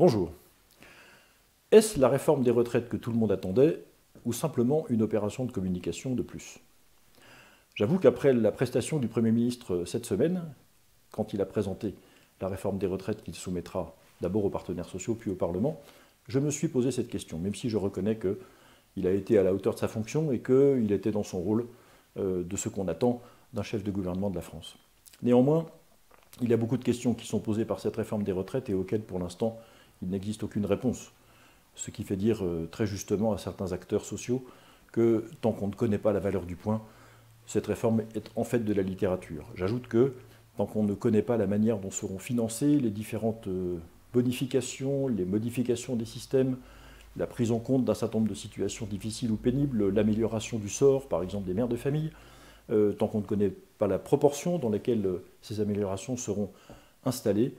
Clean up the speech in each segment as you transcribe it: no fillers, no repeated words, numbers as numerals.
Bonjour. Est-ce la réforme des retraites que tout le monde attendait ou simplement une opération de communication de plus? J'avoue qu'après la prestation du Premier ministre cette semaine, quand il a présenté la réforme des retraites qu'il soumettra d'abord aux partenaires sociaux puis au Parlement, je me suis posé cette question, même si je reconnais qu'il a été à la hauteur de sa fonction et qu'il était dans son rôle de ce qu'on attend d'un chef de gouvernement de la France. Néanmoins, il y a beaucoup de questions qui sont posées par cette réforme des retraites et auxquelles, pour l'instant, il n'existe aucune réponse. Ce qui fait dire très justement à certains acteurs sociaux que tant qu'on ne connaît pas la valeur du point, cette réforme est en fait de la littérature. J'ajoute que tant qu'on ne connaît pas la manière dont seront financées les différentes bonifications, les modifications des systèmes, la prise en compte d'un certain nombre de situations difficiles ou pénibles, l'amélioration du sort, par exemple, des mères de famille, tant qu'on ne connaît pas la proportion dans laquelle ces améliorations seront installées,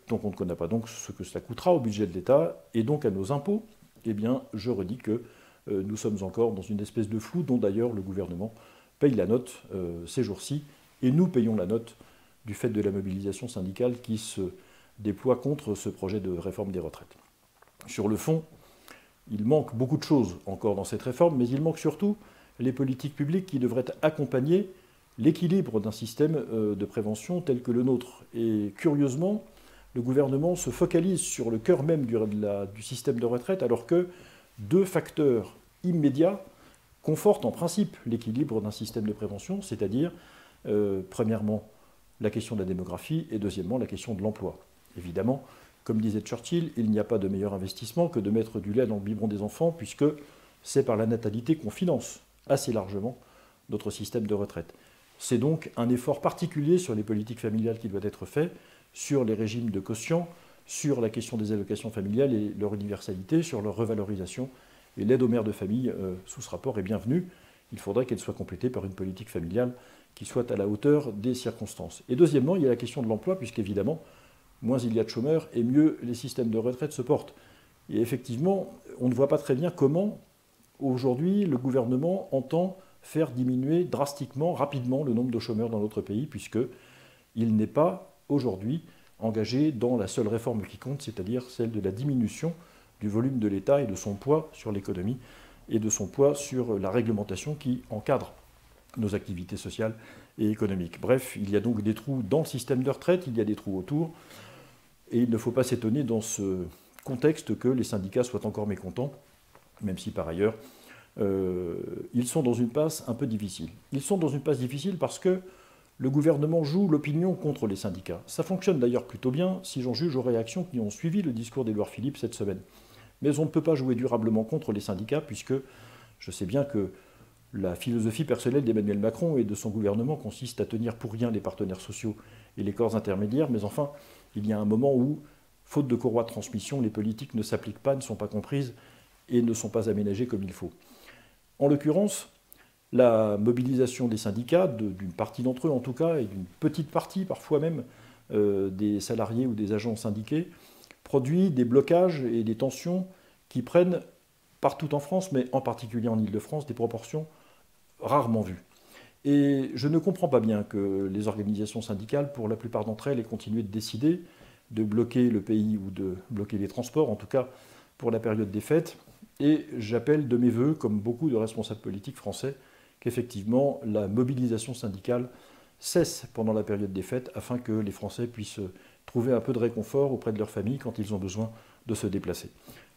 tant qu'on ne connaît pas donc ce que cela coûtera au budget de l'État et donc à nos impôts, eh bien, je redis que nous sommes encore dans une espèce de flou dont d'ailleurs le gouvernement paye la note ces jours-ci, et nous payons la note du fait de la mobilisation syndicale qui se déploie contre ce projet de réforme des retraites. Sur le fond, il manque beaucoup de choses encore dans cette réforme, mais il manque surtout les politiques publiques qui devraient accompagner l'équilibre d'un système de prévention tel que le nôtre. Et curieusement, le gouvernement se focalise sur le cœur même du système de retraite, alors que deux facteurs immédiats confortent en principe l'équilibre d'un système de prévention, c'est-à-dire, premièrement, la question de la démographie et deuxièmement, la question de l'emploi. Évidemment, comme disait Churchill, il n'y a pas de meilleur investissement que de mettre du lait dans le biberon des enfants, puisque c'est par la natalité qu'on finance assez largement notre système de retraite. C'est donc un effort particulier sur les politiques familiales qui doit être fait, sur les régimes de quotient, sur la question des allocations familiales et leur universalité, sur leur revalorisation. Et l'aide aux mères de famille sous ce rapport est bienvenue. Il faudrait qu'elle soit complétée par une politique familiale qui soit à la hauteur des circonstances. Et deuxièmement, il y a la question de l'emploi, puisqu'évidemment, moins il y a de chômeurs et mieux les systèmes de retraite se portent. Et effectivement, on ne voit pas très bien comment, aujourd'hui, le gouvernement entend faire diminuer drastiquement, rapidement, le nombre de chômeurs dans notre pays, puisqu'il n'est pas, aujourd'hui, engagé dans la seule réforme qui compte, c'est-à-dire celle de la diminution du volume de l'État et de son poids sur l'économie et de son poids sur la réglementation qui encadre nos activités sociales et économiques. Bref, il y a donc des trous dans le système de retraite, il y a des trous autour, et il ne faut pas s'étonner dans ce contexte que les syndicats soient encore mécontents, même si par ailleurs, ils sont dans une passe un peu difficile. Ils sont dans une passe difficile parce que le gouvernement joue l'opinion contre les syndicats. Ça fonctionne d'ailleurs plutôt bien si j'en juge aux réactions qui ont suivi le discours d'Édouard Philippe cette semaine. Mais on ne peut pas jouer durablement contre les syndicats puisque je sais bien que la philosophie personnelle d'Emmanuel Macron et de son gouvernement consiste à tenir pour rien les partenaires sociaux et les corps intermédiaires, mais enfin, il y a un moment où, faute de courroie de transmission, les politiques ne s'appliquent pas, ne sont pas comprises et ne sont pas aménagées comme il faut. En l'occurrence, la mobilisation des syndicats, d'une partie d'entre eux en tout cas, et d'une petite partie parfois même des salariés ou des agents syndiqués, produit des blocages et des tensions qui prennent partout en France, mais en particulier en Île-de-France, des proportions rarement vues. Et je ne comprends pas bien que les organisations syndicales, pour la plupart d'entre elles, aient continué de décider de bloquer le pays ou de bloquer les transports, en tout cas pour la période des fêtes. Et j'appelle de mes voeux, comme beaucoup de responsables politiques français, qu'effectivement la mobilisation syndicale cesse pendant la période des fêtes afin que les Français puissent trouver un peu de réconfort auprès de leurs familles quand ils ont besoin de se déplacer.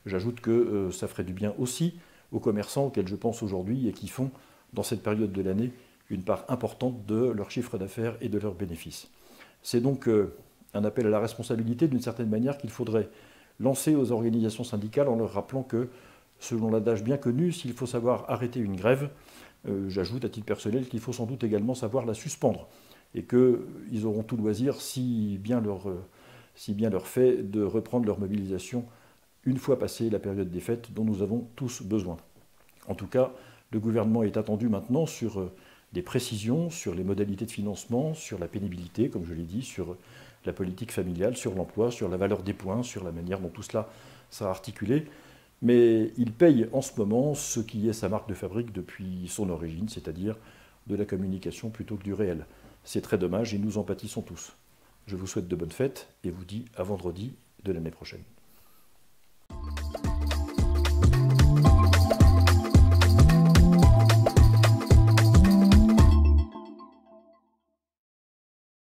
J'ajoute que ça ferait du bien aussi aux commerçants auxquels je pense aujourd'hui et qui font, dans cette période de l'année, une part importante de leur chiffre d'affaires et de leurs bénéfices. C'est donc un appel à la responsabilité d'une certaine manière qu'il faudrait lancer aux organisations syndicales en leur rappelant que, selon l'adage bien connu, s'il faut savoir arrêter une grève, j'ajoute à titre personnel qu'il faut sans doute également savoir la suspendre et qu'ils auront tout loisir, si bien leur fait, de reprendre leur mobilisation une fois passée la période des fêtes dont nous avons tous besoin. En tout cas, le gouvernement est attendu maintenant sur des précisions, sur les modalités de financement, sur la pénibilité, comme je l'ai dit, sur la politique familiale, sur l'emploi, sur la valeur des points, sur la manière dont tout cela sera articulé. Mais il paye en ce moment ce qui est sa marque de fabrique depuis son origine, c'est-à-dire de la communication plutôt que du réel. C'est très dommage et nous en pâtissons tous. Je vous souhaite de bonnes fêtes et vous dis à vendredi de l'année prochaine.